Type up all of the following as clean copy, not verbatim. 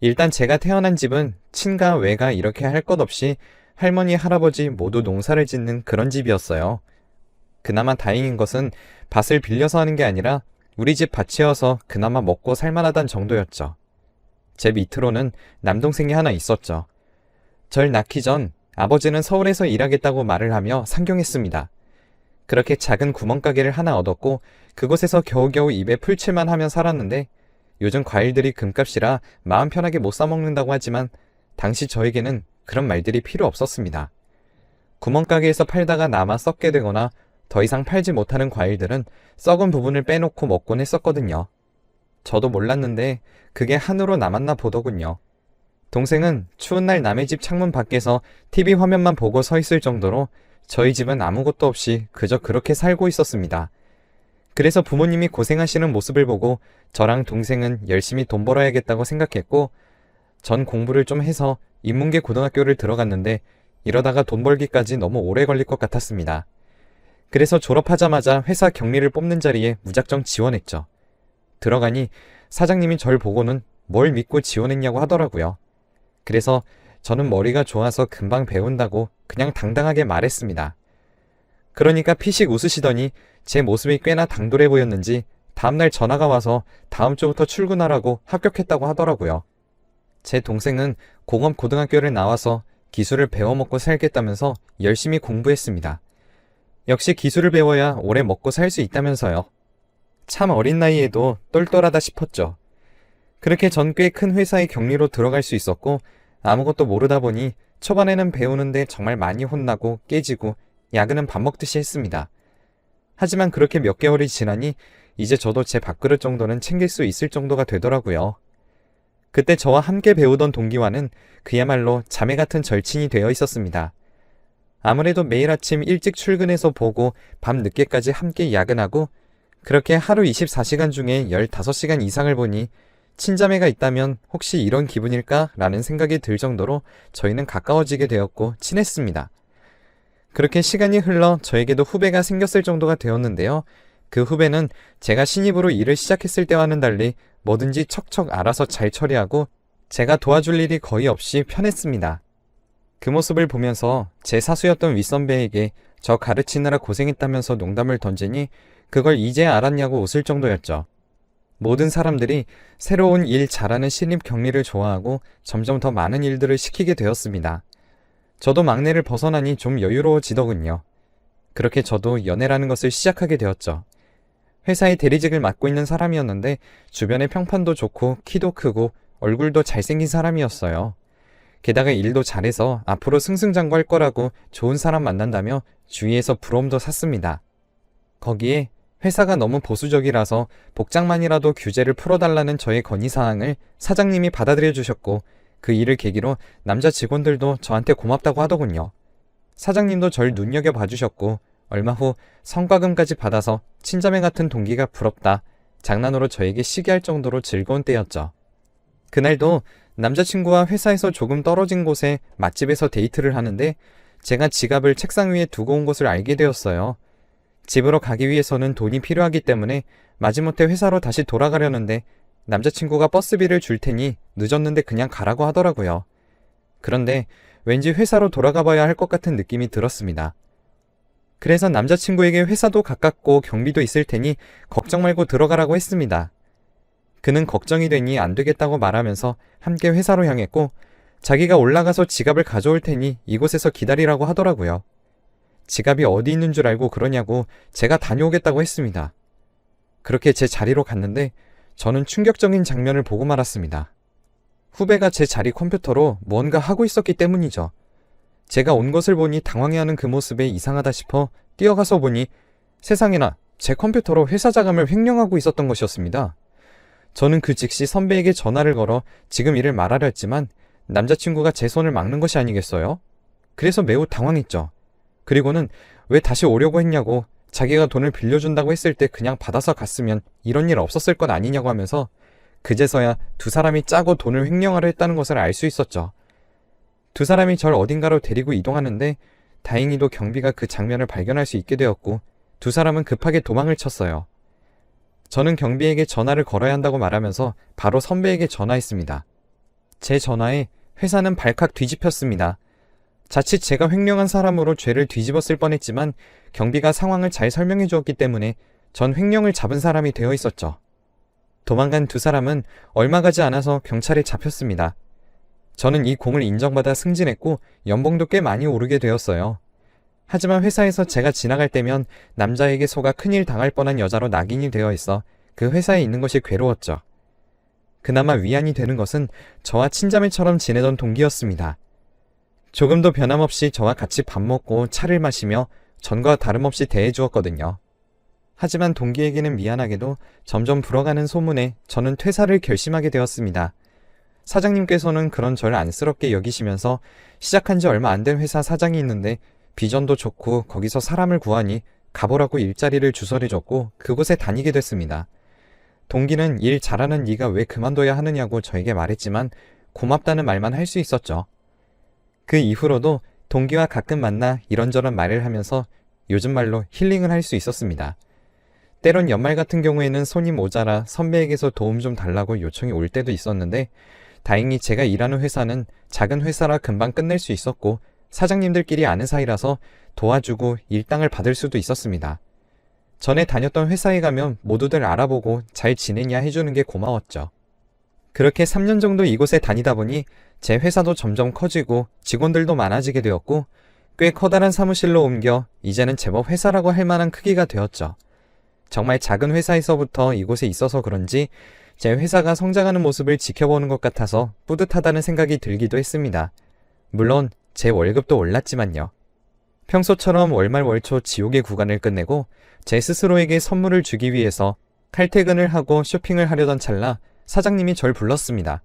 일단 제가 태어난 집은 친가 외가 이렇게 할 것 없이 할머니 할아버지 모두 농사를 짓는 그런 집이었어요. 그나마 다행인 것은 밭을 빌려서 하는 게 아니라 우리 집 밭이어서 그나마 먹고 살만하단 정도였죠. 제 밑으로는 남동생이 하나 있었죠. 절 낳기 전 아버지는 서울에서 일하겠다고 말을 하며 상경했습니다. 그렇게 작은 구멍가게를 하나 얻었고 그곳에서 겨우겨우 입에 풀칠만 하며 살았는데 요즘 과일들이 금값이라 마음 편하게 못 사먹는다고 하지만 당시 저에게는 그런 말들이 필요 없었습니다. 구멍가게에서 팔다가 남아 썩게 되거나 더 이상 팔지 못하는 과일들은 썩은 부분을 빼놓고 먹곤 했었거든요. 저도 몰랐는데 그게 한으로 남았나 보더군요. 동생은 추운 날 남의 집 창문 밖에서 TV 화면만 보고 서 있을 정도로 저희 집은 아무것도 없이 그저 그렇게 살고 있었습니다. 그래서 부모님이 고생하시는 모습을 보고 저랑 동생은 열심히 돈 벌어야겠다고 생각했고 전 공부를 좀 해서 인문계 고등학교를 들어갔는데 이러다가 돈 벌기까지 너무 오래 걸릴 것 같았습니다. 그래서 졸업하자마자 회사 격리를 뽑는 자리에 무작정 지원했죠. 들어가니 사장님이 절 보고는 뭘 믿고 지원했냐고 하더라고요. 그래서 저는 머리가 좋아서 금방 배운다고 그냥 당당하게 말했습니다. 그러니까 피식 웃으시더니 제 모습이 꽤나 당돌해 보였는지 다음날 전화가 와서 다음 주부터 출근하라고 합격했다고 하더라고요. 제 동생은 공업고등학교를 나와서 기술을 배워먹고 살겠다면서 열심히 공부했습니다. 역시 기술을 배워야 오래 먹고 살 수 있다면서요. 참 어린 나이에도 똘똘하다 싶었죠. 그렇게 전 꽤 큰 회사의 격리로 들어갈 수 있었고 아무것도 모르다 보니 초반에는 배우는데 정말 많이 혼나고 깨지고 야근은 밥 먹듯이 했습니다. 하지만 그렇게 몇 개월이 지나니 이제 저도 제 밥그릇 정도는 챙길 수 있을 정도가 되더라고요. 그때 저와 함께 배우던 동기와는 그야말로 자매 같은 절친이 되어 있었습니다. 아무래도 매일 아침 일찍 출근해서 보고 밤 늦게까지 함께 야근하고 그렇게 하루 24시간 중에 15시간 이상을 보니 친자매가 있다면 혹시 이런 기분일까? 라는 생각이 들 정도로 저희는 가까워지게 되었고 친했습니다. 그렇게 시간이 흘러 저에게도 후배가 생겼을 정도가 되었는데요. 그 후배는 제가 신입으로 일을 시작했을 때와는 달리 뭐든지 척척 알아서 잘 처리하고 제가 도와줄 일이 거의 없이 편했습니다. 그 모습을 보면서 제 사수였던 윗선배에게 저 가르치느라 고생했다면서 농담을 던지니 그걸 이제 알았냐고 웃을 정도였죠. 모든 사람들이 새로운 일 잘하는 신입 격리를 좋아하고 점점 더 많은 일들을 시키게 되었습니다. 저도 막내를 벗어나니 좀 여유로워지더군요. 그렇게 저도 연애라는 것을 시작하게 되었죠. 회사의 대리직을 맡고 있는 사람이었는데 주변의 평판도 좋고 키도 크고 얼굴도 잘생긴 사람이었어요. 게다가 일도 잘해서 앞으로 승승장구할 거라고 좋은 사람 만난다며 주위에서 부러움도 샀습니다. 거기에 회사가 너무 보수적이라서 복장만이라도 규제를 풀어달라는 저의 건의사항을 사장님이 받아들여 주셨고 그 일을 계기로 남자 직원들도 저한테 고맙다고 하더군요. 사장님도 절 눈여겨봐 주셨고 얼마 후 성과금까지 받아서 친자매 같은 동기가 부럽다 장난으로 저에게 시기할 정도로 즐거운 때였죠. 그날도 남자친구와 회사에서 조금 떨어진 곳에 맛집에서 데이트를 하는데 제가 지갑을 책상 위에 두고 온 것을 알게 되었어요. 집으로 가기 위해서는 돈이 필요하기 때문에 마지못해 회사로 다시 돌아가려는데 남자친구가 버스비를 줄 테니 늦었는데 그냥 가라고 하더라고요. 그런데 왠지 회사로 돌아가 봐야 할 것 같은 느낌이 들었습니다. 그래서 남자친구에게 회사도 가깝고 경비도 있을 테니 걱정 말고 들어가라고 했습니다. 그는 걱정이 되니 안 되겠다고 말하면서 함께 회사로 향했고 자기가 올라가서 지갑을 가져올 테니 이곳에서 기다리라고 하더라고요. 지갑이 어디 있는 줄 알고 그러냐고 제가 다녀오겠다고 했습니다. 그렇게 제 자리로 갔는데 저는 충격적인 장면을 보고 말았습니다. 후배가 제 자리 컴퓨터로 뭔가 하고 있었기 때문이죠. 제가 온 것을 보니 당황해하는 그 모습에 이상하다 싶어 뛰어가서 보니 세상에나 제 컴퓨터로 회사 자금을 횡령하고 있었던 것이었습니다. 저는 그 즉시 선배에게 전화를 걸어 지금 일을 말하려 했지만 남자친구가 제 손을 막는 것이 아니겠어요? 그래서 매우 당황했죠. 그리고는 왜 다시 오려고 했냐고 자기가 돈을 빌려준다고 했을 때 그냥 받아서 갔으면 이런 일 없었을 것 아니냐고 하면서 그제서야 두 사람이 짜고 돈을 횡령하려 했다는 것을 알 수 있었죠. 두 사람이 절 어딘가로 데리고 이동하는데 다행히도 경비가 그 장면을 발견할 수 있게 되었고 두 사람은 급하게 도망을 쳤어요. 저는 경비에게 전화를 걸어야 한다고 말하면서 바로 선배에게 전화했습니다. 제 전화에 회사는 발칵 뒤집혔습니다. 자칫 제가 횡령한 사람으로 죄를 뒤집었을 뻔했지만 경비가 상황을 잘 설명해 주었기 때문에 전 횡령을 잡은 사람이 되어 있었죠. 도망간 두 사람은 얼마 가지 않아서 경찰에 잡혔습니다. 저는 이 공을 인정받아 승진했고 연봉도 꽤 많이 오르게 되었어요. 하지만 회사에서 제가 지나갈 때면 남자에게 속아 큰일 당할 뻔한 여자로 낙인이 되어 있어 그 회사에 있는 것이 괴로웠죠. 그나마 위안이 되는 것은 저와 친자매처럼 지내던 동기였습니다. 조금도 변함없이 저와 같이 밥 먹고 차를 마시며 전과 다름없이 대해주었거든요. 하지만 동기에게는 미안하게도 점점 불어가는 소문에 저는 퇴사를 결심하게 되었습니다. 사장님께서는 그런 저를 안쓰럽게 여기시면서 시작한 지 얼마 안 된 회사 사장이 있는데 비전도 좋고 거기서 사람을 구하니 가보라고 일자리를 주설해줬고 그곳에 다니게 됐습니다. 동기는 일 잘하는 네가 왜 그만둬야 하느냐고 저에게 말했지만 고맙다는 말만 할 수 있었죠. 그 이후로도 동기와 가끔 만나 이런저런 말을 하면서 요즘 말로 힐링을 할 수 있었습니다. 때론 연말 같은 경우에는 손이 모자라 선배에게서 도움 좀 달라고 요청이 올 때도 있었는데 다행히 제가 일하는 회사는 작은 회사라 금방 끝낼 수 있었고 사장님들끼리 아는 사이라서 도와주고 일당을 받을 수도 있었습니다. 전에 다녔던 회사에 가면 모두들 알아보고 잘 지내냐 해주는 게 고마웠죠. 그렇게 3년 정도 이곳에 다니다 보니 제 회사도 점점 커지고 직원들도 많아지게 되었고 꽤 커다란 사무실로 옮겨 이제는 제법 회사라고 할 만한 크기가 되었죠. 정말 작은 회사에서부터 이곳에 있어서 그런지 제 회사가 성장하는 모습을 지켜보는 것 같아서 뿌듯하다는 생각이 들기도 했습니다. 물론 제 월급도 올랐지만요. 평소처럼 월말 월초 지옥의 구간을 끝내고 제 스스로에게 선물을 주기 위해서 칼퇴근을 하고 쇼핑을 하려던 찰나 사장님이 절 불렀습니다.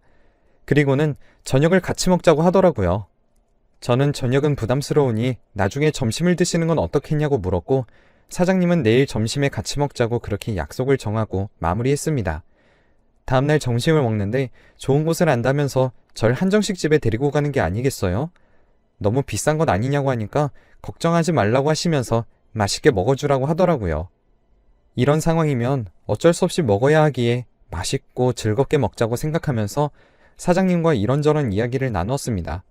그리고는 저녁을 같이 먹자고 하더라고요. 저는 저녁은 부담스러우니 나중에 점심을 드시는 건 어떻겠냐고 물었고 사장님은 내일 점심에 같이 먹자고 그렇게 약속을 정하고 마무리했습니다. 다음날 점심을 먹는데 좋은 곳을 안다면서 절 한정식 집에 데리고 가는 게 아니겠어요? 너무 비싼 것 아니냐고 하니까 걱정하지 말라고 하시면서 맛있게 먹어주라고 하더라고요. 이런 상황이면 어쩔 수 없이 먹어야 하기에 맛있고 즐겁게 먹자고 생각하면서 사장님과 이런저런 이야기를 나눴습니다.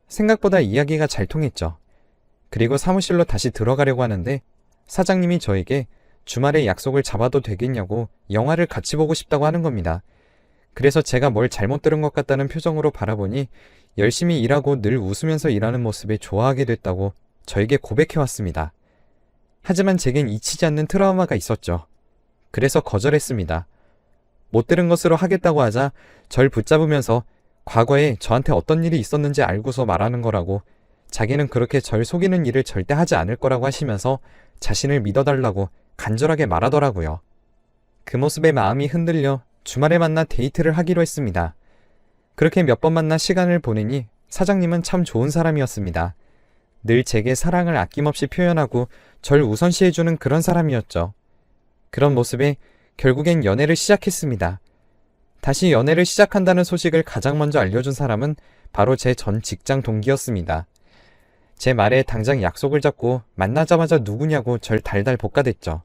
생각보다 이야기가 잘 통했죠. 그리고 사무실로 다시 들어가려고 하는데 사장님이 저에게 주말에 약속을 잡아도 되겠냐고 영화를 같이 보고 싶다고 하는 겁니다. 그래서 제가 뭘 잘못 들은 것 같다는 표정으로 바라보니 열심히 일하고 늘 웃으면서 일하는 모습에 좋아하게 됐다고 저에게 고백해왔습니다. 하지만 제겐 잊히지 않는 트라우마가 있었죠. 그래서 거절했습니다. 못 들은 것으로 하겠다고 하자 절 붙잡으면서 과거에 저한테 어떤 일이 있었는지 알고서 말하는 거라고 자기는 그렇게 절 속이는 일을 절대 하지 않을 거라고 하시면서 자신을 믿어달라고 간절하게 말하더라고요. 그 모습에 마음이 흔들려 주말에 만나 데이트를 하기로 했습니다. 그렇게 몇 번 만나 시간을 보내니 사장님은 참 좋은 사람이었습니다. 늘 제게 사랑을 아낌없이 표현하고 절 우선시해주는 그런 사람이었죠. 그런 모습에 결국엔 연애를 시작했습니다. 다시 연애를 시작한다는 소식을 가장 먼저 알려준 사람은 바로 제 전 직장 동기였습니다. 제 말에 당장 약속을 잡고 만나자마자 누구냐고 절 달달 볶아댔죠.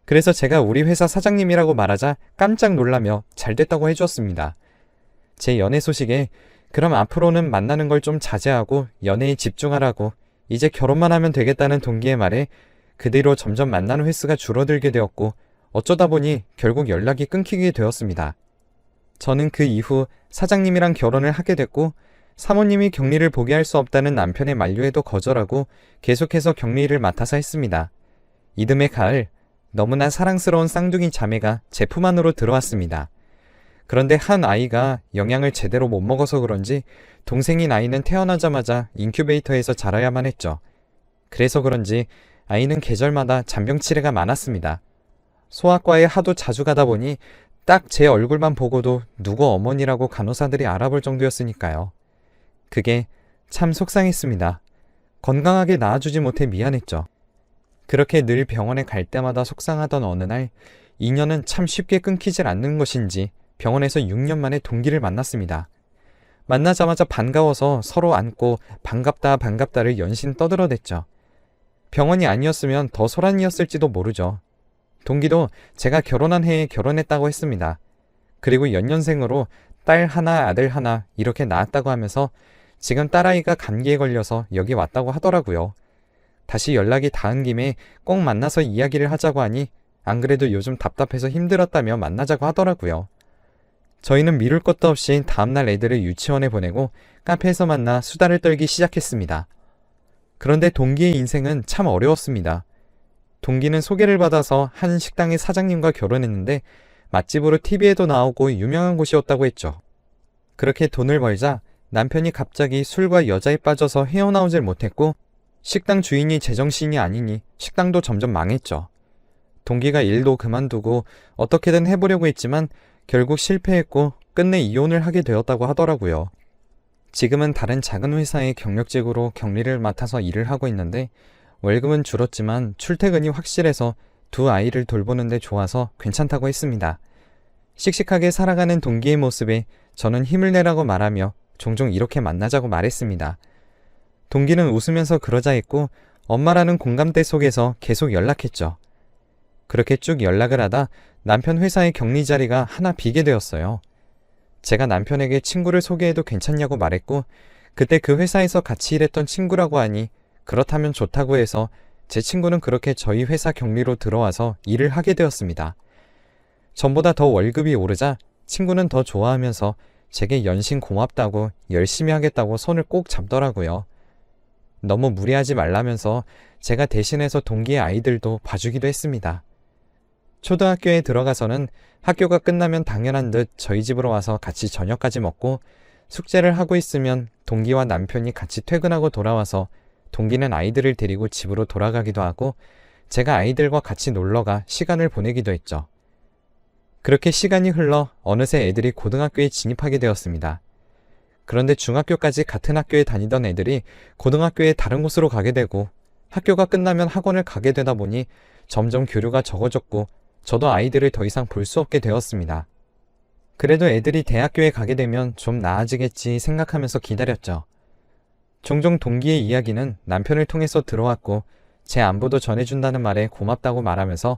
그래서 제가 우리 회사 사장님이라고 말하자 깜짝 놀라며 잘 됐다고 해주었습니다. 제 연애 소식에 그럼 앞으로는 만나는 걸 좀 자제하고 연애에 집중하라고 이제 결혼만 하면 되겠다는 동기의 말에 그 뒤로 점점 만나는 횟수가 줄어들게 되었고 어쩌다 보니 결국 연락이 끊기게 되었습니다. 저는 그 이후 사장님이랑 결혼을 하게 됐고 사모님이 격리를 보게 할 수 없다는 남편의 만류에도 거절하고 계속해서 격리를 맡아서 했습니다. 이듬해 가을 너무나 사랑스러운 쌍둥이 자매가 제 품 안으로 들어왔습니다. 그런데 한 아이가 영양을 제대로 못 먹어서 그런지 동생인 아이는 태어나자마자 인큐베이터에서 자라야만 했죠. 그래서 그런지 아이는 계절마다 잔병 치레가 많았습니다. 소아과에 하도 자주 가다 보니 딱 제 얼굴만 보고도 누구 어머니라고 간호사들이 알아볼 정도였으니까요. 그게 참 속상했습니다. 건강하게 낳아주지 못해 미안했죠. 그렇게 늘 병원에 갈 때마다 속상하던 어느 날 인연은 참 쉽게 끊기질 않는 것인지 병원에서 6년 만에 동기를 만났습니다. 만나자마자 반가워서 서로 안고 반갑다 반갑다를 연신 떠들어댔죠. 병원이 아니었으면 더 소란이었을지도 모르죠. 동기도 제가 결혼한 해에 결혼했다고 했습니다. 그리고 연년생으로 딸 하나, 아들 하나 이렇게 낳았다고 하면서 지금 딸아이가 감기에 걸려서 여기 왔다고 하더라고요. 다시 연락이 닿은 김에 꼭 만나서 이야기를 하자고 하니 안 그래도 요즘 답답해서 힘들었다며 만나자고 하더라고요. 저희는 미룰 것도 없이 다음날 애들을 유치원에 보내고 카페에서 만나 수다를 떨기 시작했습니다. 그런데 동기의 인생은 참 어려웠습니다. 동기는 소개를 받아서 한 식당의 사장님과 결혼했는데 맛집으로 TV에도 나오고 유명한 곳이었다고 했죠. 그렇게 돈을 벌자 남편이 갑자기 술과 여자에 빠져서 헤어나오질 못했고 식당 주인이 제정신이 아니니 식당도 점점 망했죠. 동기가 일도 그만두고 어떻게든 해보려고 했지만 결국 실패했고 끝내 이혼을 하게 되었다고 하더라고요. 지금은 다른 작은 회사의 경력직으로 격리를 맡아서 일을 하고 있는데 월급은 줄었지만 출퇴근이 확실해서 두 아이를 돌보는데 좋아서 괜찮다고 했습니다. 씩씩하게 살아가는 동기의 모습에 저는 힘을 내라고 말하며 종종 이렇게 만나자고 말했습니다. 동기는 웃으면서 그러자 했고 엄마라는 공감대 속에서 계속 연락했죠. 그렇게 쭉 연락을 하다 남편 회사의 격리 자리가 하나 비게 되었어요. 제가 남편에게 친구를 소개해도 괜찮냐고 말했고 그때 그 회사에서 같이 일했던 친구라고 하니 그렇다면 좋다고 해서 제 친구는 그렇게 저희 회사 격리로 들어와서 일을 하게 되었습니다. 전보다 더 월급이 오르자 친구는 더 좋아하면서 제게 연신 고맙다고 열심히 하겠다고 손을 꼭 잡더라고요. 너무 무리하지 말라면서 제가 대신해서 동기의 아이들도 봐주기도 했습니다. 초등학교에 들어가서는 학교가 끝나면 당연한 듯 저희 집으로 와서 같이 저녁까지 먹고 숙제를 하고 있으면 동기와 남편이 같이 퇴근하고 돌아와서 동기는 아이들을 데리고 집으로 돌아가기도 하고 제가 아이들과 같이 놀러가 시간을 보내기도 했죠. 그렇게 시간이 흘러 어느새 애들이 고등학교에 진입하게 되었습니다. 그런데 중학교까지 같은 학교에 다니던 애들이 고등학교에 다른 곳으로 가게 되고 학교가 끝나면 학원을 가게 되다 보니 점점 교류가 적어졌고 저도 아이들을 더 이상 볼 수 없게 되었습니다. 그래도 애들이 대학교에 가게 되면 좀 나아지겠지 생각하면서 기다렸죠. 종종 동기의 이야기는 남편을 통해서 들어왔고 제 안부도 전해준다는 말에 고맙다고 말하면서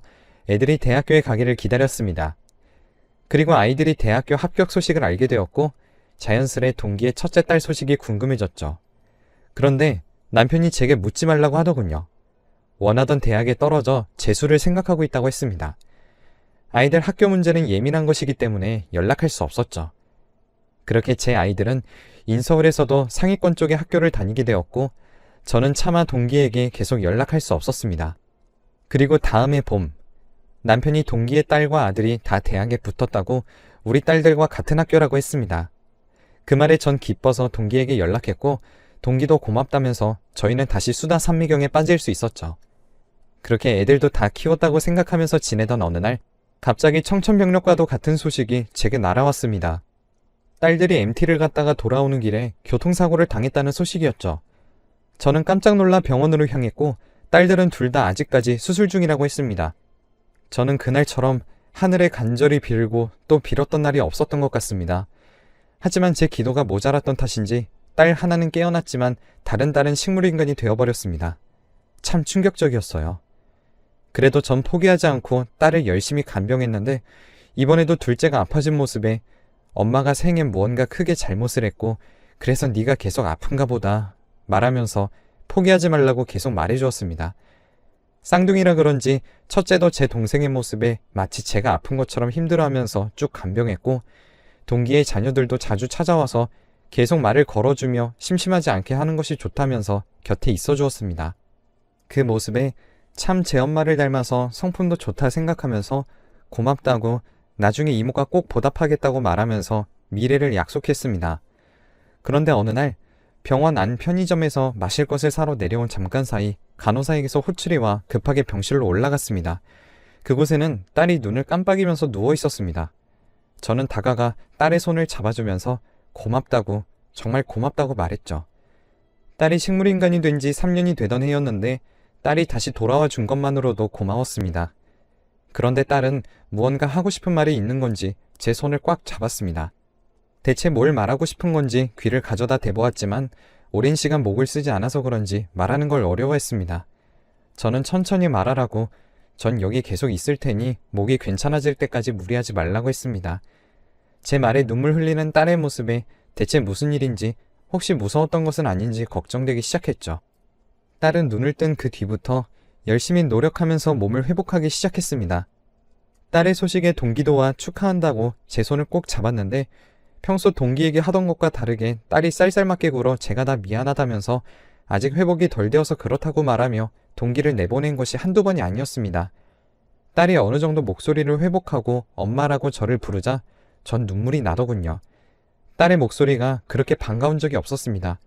애들이 대학교에 가기를 기다렸습니다. 그리고 아이들이 대학교 합격 소식을 알게 되었고 자연스레 동기의 첫째 딸 소식이 궁금해졌죠. 그런데 남편이 제게 묻지 말라고 하더군요. 원하던 대학에 떨어져 재수를 생각하고 있다고 했습니다. 아이들 학교 문제는 예민한 것이기 때문에 연락할 수 없었죠. 그렇게 제 아이들은 인서울에서도 상위권 쪽의 학교를 다니게 되었고 저는 차마 동기에게 계속 연락할 수 없었습니다. 그리고 다음해 봄, 남편이 동기의 딸과 아들이 다 대학에 붙었다고 우리 딸들과 같은 학교라고 했습니다. 그 말에 전 기뻐서 동기에게 연락했고 동기도 고맙다면서 저희는 다시 수다 산미경에 빠질 수 있었죠. 그렇게 애들도 다 키웠다고 생각하면서 지내던 어느 날 갑자기 청천벽력과도 같은 소식이 제게 날아왔습니다. 딸들이 MT를 갔다가 돌아오는 길에 교통사고를 당했다는 소식이었죠. 저는 깜짝 놀라 병원으로 향했고 딸들은 둘 다 아직까지 수술 중이라고 했습니다. 저는 그날처럼 하늘에 간절히 빌고 또 빌었던 날이 없었던 것 같습니다. 하지만 제 기도가 모자랐던 탓인지 딸 하나는 깨어났지만 다른 딸은 식물인간이 되어버렸습니다. 참 충격적이었어요. 그래도 전 포기하지 않고 딸을 열심히 간병했는데 이번에도 둘째가 아파진 모습에 엄마가 생엔 무언가 크게 잘못을 했고 그래서 네가 계속 아픈가 보다 말하면서 포기하지 말라고 계속 말해주었습니다. 쌍둥이라 그런지 첫째도 제 동생의 모습에 마치 제가 아픈 것처럼 힘들어하면서 쭉 간병했고 동기의 자녀들도 자주 찾아와서 계속 말을 걸어주며 심심하지 않게 하는 것이 좋다면서 곁에 있어 주었습니다. 그 모습에 참 제 엄마를 닮아서 성품도 좋다 생각하면서 고맙다고 나중에 이모가 꼭 보답하겠다고 말하면서 미래를 약속했습니다. 그런데 어느 날 병원 안 편의점에서 마실 것을 사러 내려온 잠깐 사이 간호사에게서 호출이 와 급하게 병실로 올라갔습니다. 그곳에는 딸이 눈을 깜빡이면서 누워 있었습니다. 저는 다가가 딸의 손을 잡아주면서 고맙다고, 정말 고맙다고 말했죠. 딸이 식물인간이 된 지 3년이 되던 해였는데 딸이 다시 돌아와 준 것만으로도 고마웠습니다. 그런데 딸은 무언가 하고 싶은 말이 있는 건지 제 손을 꽉 잡았습니다. 대체 뭘 말하고 싶은 건지 귀를 가져다 대보았지만 오랜 시간 목을 쓰지 않아서 그런지 말하는 걸 어려워했습니다. 저는 천천히 말하라고 전 여기 계속 있을 테니 목이 괜찮아질 때까지 무리하지 말라고 했습니다. 제 말에 눈물 흘리는 딸의 모습에 대체 무슨 일인지, 혹시 무서웠던 것은 아닌지 걱정되기 시작했죠. 딸은 눈을 뜬 그 뒤부터 열심히 노력하면서 몸을 회복하기 시작했습니다. 딸의 소식에 동기도와 축하한다고 제 손을 꼭 잡았는데, 평소 동기에게 하던 것과 다르게 딸이 쌀쌀맞게 굴어 제가 다 미안하다면서 아직 회복이 덜 되어서 그렇다고 말하며 동기를 내보낸 것이 한두 번이 아니었습니다. 딸이 어느 정도 목소리를 회복하고 엄마라고 저를 부르자 전 눈물이 나더군요. 딸의 목소리가 그렇게 반가운 적이 없었습니다.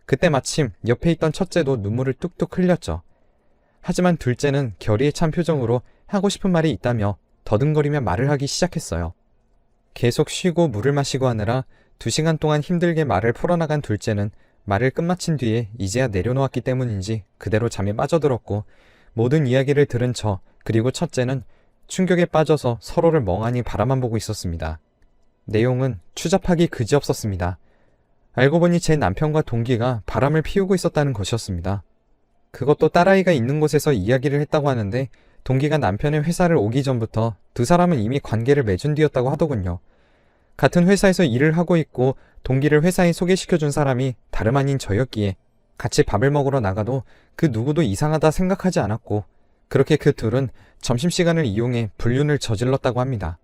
그때 마침 옆에 있던 첫째도 눈물을 뚝뚝 흘렸죠. 하지만 둘째는 결의에 찬 표정으로 하고 싶은 말이 있다며 더듬거리며 말을 하기 시작했어요. 계속 쉬고 물을 마시고 하느라 2시간 동안 힘들게 말을 풀어나간 둘째는 말을 끝마친 뒤에 이제야 내려놓았기 때문인지 그대로 잠에 빠져들었고, 모든 이야기를 들은 저 그리고 첫째는 충격에 빠져서 서로를 멍하니 바라만 보고 있었습니다. 내용은 추잡하기 그지없었습니다. 알고 보니 제 남편과 동기가 바람을 피우고 있었다는 것이었습니다. 그것도 딸아이가 있는 곳에서 이야기를 했다고 하는데, 동기가 남편의 회사를 오기 전부터 두 사람은 이미 관계를 맺은 뒤였다고 하더군요. 같은 회사에서 일을 하고 있고 동기를 회사에 소개시켜준 사람이 다름 아닌 저였기에 같이 밥을 먹으러 나가도 그 누구도 이상하다 생각하지 않았고, 그렇게 그 둘은 점심시간을 이용해 불륜을 저질렀다고 합니다.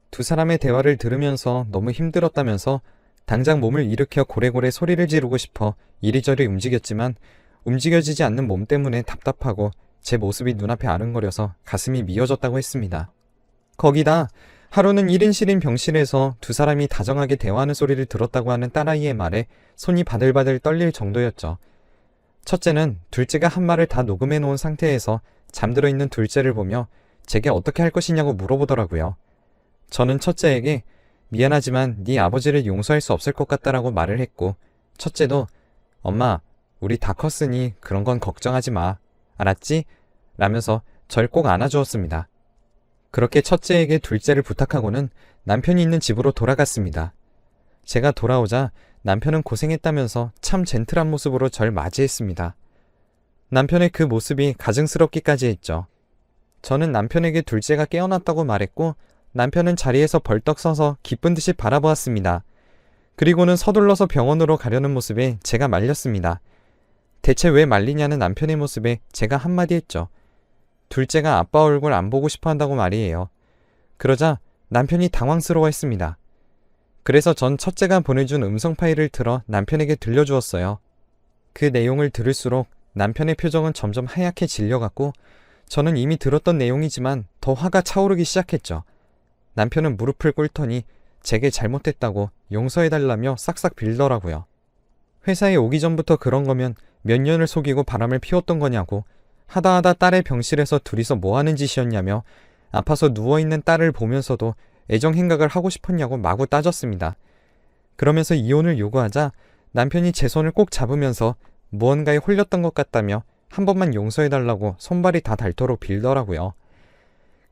두 사람의 대화를 들으면서 너무 힘들었다면서 당장 몸을 일으켜 고래고래 소리를 지르고 싶어 이리저리 움직였지만 움직여지지 않는 몸 때문에 답답하고 제 모습이 눈앞에 아른거려서 가슴이 미어졌다고 했습니다. 거기다 하루는 1인 실인 병실에서 두 사람이 다정하게 대화하는 소리를 들었다고 하는 딸아이의 말에 손이 바들바들 떨릴 정도였죠. 첫째는 둘째가 한 말을 다 녹음해 놓은 상태에서 잠들어 있는 둘째를 보며 제게 어떻게 할 것이냐고 물어보더라고요. 저는 첫째에게 미안하지만 네 아버지를 용서할 수 없을 것 같다라고 말을 했고, 첫째도 엄마, 우리 다 컸으니 그런 건 걱정하지 마. 알았지? 라면서 절 꼭 안아주었습니다. 그렇게 첫째에게 둘째를 부탁하고는 남편이 있는 집으로 돌아갔습니다. 제가 돌아오자 남편은 고생했다면서 참 젠틀한 모습으로 절 맞이했습니다. 남편의 그 모습이 가증스럽기까지 했죠. 저는 남편에게 둘째가 깨어났다고 말했고, 남편은 자리에서 벌떡 서서 기쁜 듯이 바라보았습니다. 그리고는 서둘러서 병원으로 가려는 모습에 제가 말렸습니다. 대체 왜 말리냐는 남편의 모습에 제가 한마디 했죠. 둘째가 아빠 얼굴 안 보고 싶어 한다고 말이에요. 그러자 남편이 당황스러워했습니다. 그래서 전 첫째가 보내준 음성 파일을 틀어 남편에게 들려주었어요. 그 내용을 들을수록 남편의 표정은 점점 하얗게 질려갔고, 저는 이미 들었던 내용이지만 더 화가 차오르기 시작했죠. 남편은 무릎을 꿇더니 제게 잘못했다고 용서해달라며 싹싹 빌더라고요. 회사에 오기 전부터 그런 거면 몇 년을 속이고 바람을 피웠던 거냐고, 하다하다 딸의 병실에서 둘이서 뭐 하는 짓이었냐며 아파서 누워있는 딸을 보면서도 애정 행각을 하고 싶었냐고 마구 따졌습니다. 그러면서 이혼을 요구하자 남편이 제 손을 꼭 잡으면서 무언가에 홀렸던 것 같다며 한 번만 용서해달라고 손발이 다 닳도록 빌더라고요.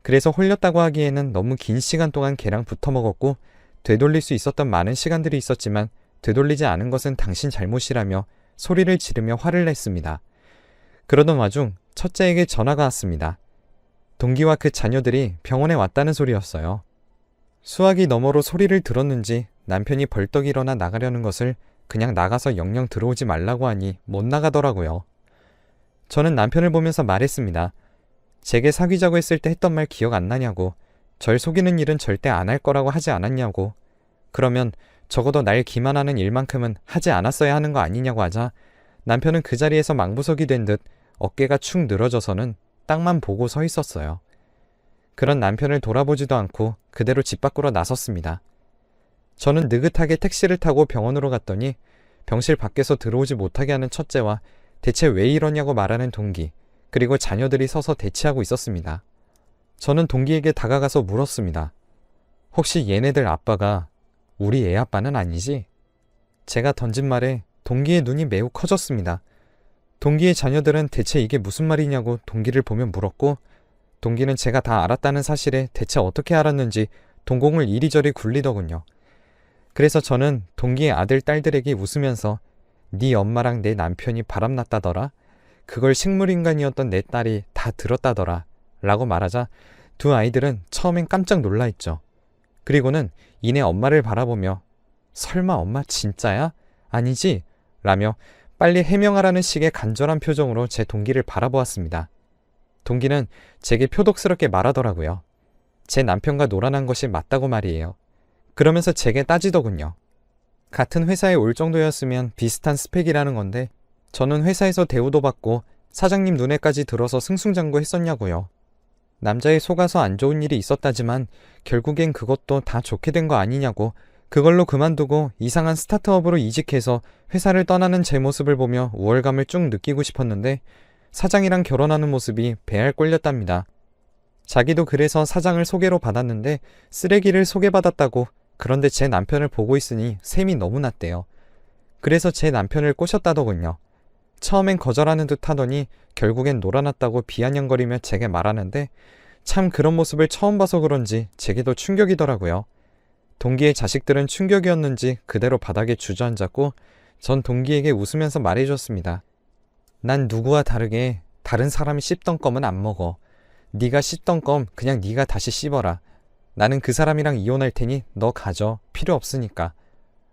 그래서 홀렸다고 하기에는 너무 긴 시간 동안 걔랑 붙어 먹었고, 되돌릴 수 있었던 많은 시간들이 있었지만 되돌리지 않은 것은 당신 잘못이라며 소리를 지르며 화를 냈습니다. 그러던 와중 첫째에게 전화가 왔습니다. 동기와 그 자녀들이 병원에 왔다는 소리였어요. 수화기 너머로 소리를 들었는지 남편이 벌떡 일어나 나가려는 것을 그냥 나가서 영영 들어오지 말라고 하니 못 나가더라고요. 저는 남편을 보면서 말했습니다. 제게 사귀자고 했을 때 했던 말 기억 안 나냐고, 절 속이는 일은 절대 안 할 거라고 하지 않았냐고, 그러면 적어도 날 기만하는 일만큼은 하지 않았어야 하는 거 아니냐고 하자 남편은 그 자리에서 망부석이 된 듯 어깨가 축 늘어져서는 땅만 보고 서 있었어요. 그런 남편을 돌아보지도 않고 그대로 집 밖으로 나섰습니다. 저는 느긋하게 택시를 타고 병원으로 갔더니 병실 밖에서 들어오지 못하게 하는 첫째와 대체 왜 이러냐고 말하는 동기, 그리고 자녀들이 서서 대치하고 있었습니다. 저는 동기에게 다가가서 물었습니다. 혹시 얘네들 아빠가 우리 애 아빠는 아니지? 제가 던진 말에 동기의 눈이 매우 커졌습니다. 동기의 자녀들은 대체 이게 무슨 말이냐고 동기를 보며 물었고, 동기는 제가 다 알았다는 사실에 대체 어떻게 알았는지 동공을 이리저리 굴리더군요. 그래서 저는 동기의 아들, 딸들에게 웃으면서 네 엄마랑 내 남편이 바람났다더라? 그걸 식물인간이었던 내 딸이 다 들었다더라 라고 말하자 두 아이들은 처음엔 깜짝 놀라했죠. 그리고는 이내 엄마를 바라보며 설마 엄마 진짜야? 아니지? 라며 빨리 해명하라는 식의 간절한 표정으로 제 동기를 바라보았습니다. 동기는 제게 표독스럽게 말하더라고요. 제 남편과 놀아난 것이 맞다고 말이에요. 그러면서 제게 따지더군요. 같은 회사에 올 정도였으면 비슷한 스펙이라는 건데 저는 회사에서 대우도 받고 사장님 눈에까지 들어서 승승장구했었냐고요. 남자의 속아서 안 좋은 일이 있었다지만 결국엔 그것도 다 좋게 된 거 아니냐고, 그걸로 그만두고 이상한 스타트업으로 이직해서 회사를 떠나는 제 모습을 보며 우월감을 쭉 느끼고 싶었는데 사장이랑 결혼하는 모습이 배알 꼴렸답니다. 자기도 그래서 사장을 소개로 받았는데 쓰레기를 소개받았다고. 그런데 제 남편을 보고 있으니 셈이 너무 났대요. 그래서 제 남편을 꼬셨다더군요. 처음엔 거절하는 듯 하더니 결국엔 놀아났다고 비아냥거리며 제게 말하는데 참 그런 모습을 처음 봐서 그런지 제게도 충격이더라고요. 동기의 자식들은 충격이었는지 그대로 바닥에 주저앉았고 전 동기에게 웃으면서 말해줬습니다. 난 누구와 다르게 다른 사람이 씹던 껌은 안 먹어. 네가 씹던 껌 그냥 네가 다시 씹어라. 나는 그 사람이랑 이혼할 테니 너 가져. 필요 없으니까.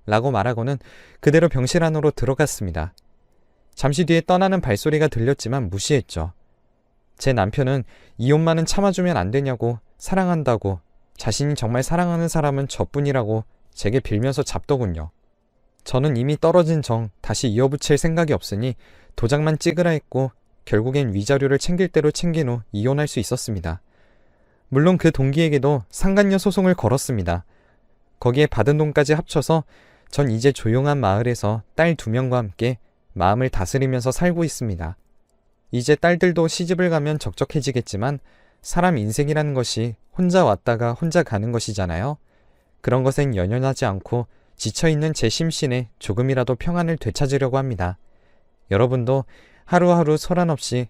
라고 말하고는 그대로 병실 안으로 들어갔습니다. 잠시 뒤에 떠나는 발소리가 들렸지만 무시했죠. 제 남편은 이혼만은 참아주면 안 되냐고, 사랑한다고, 자신이 정말 사랑하는 사람은 저뿐이라고 제게 빌면서 잡더군요. 저는 이미 떨어진 정 다시 이어붙일 생각이 없으니 도장만 찍으라 했고 결국엔 위자료를 챙길 대로 챙긴 후 이혼할 수 있었습니다. 물론 그 동기에게도 상간녀 소송을 걸었습니다. 거기에 받은 돈까지 합쳐서 전 이제 조용한 마을에서 딸 2명과 함께 마음을 다스리면서 살고 있습니다. 이제 딸들도 시집을 가면 적적해지겠지만 사람 인생이라는 것이 혼자 왔다가 혼자 가는 것이잖아요. 그런 것엔 연연하지 않고 지쳐있는 제 심신에 조금이라도 평안을 되찾으려고 합니다. 여러분도 하루하루 소란 없이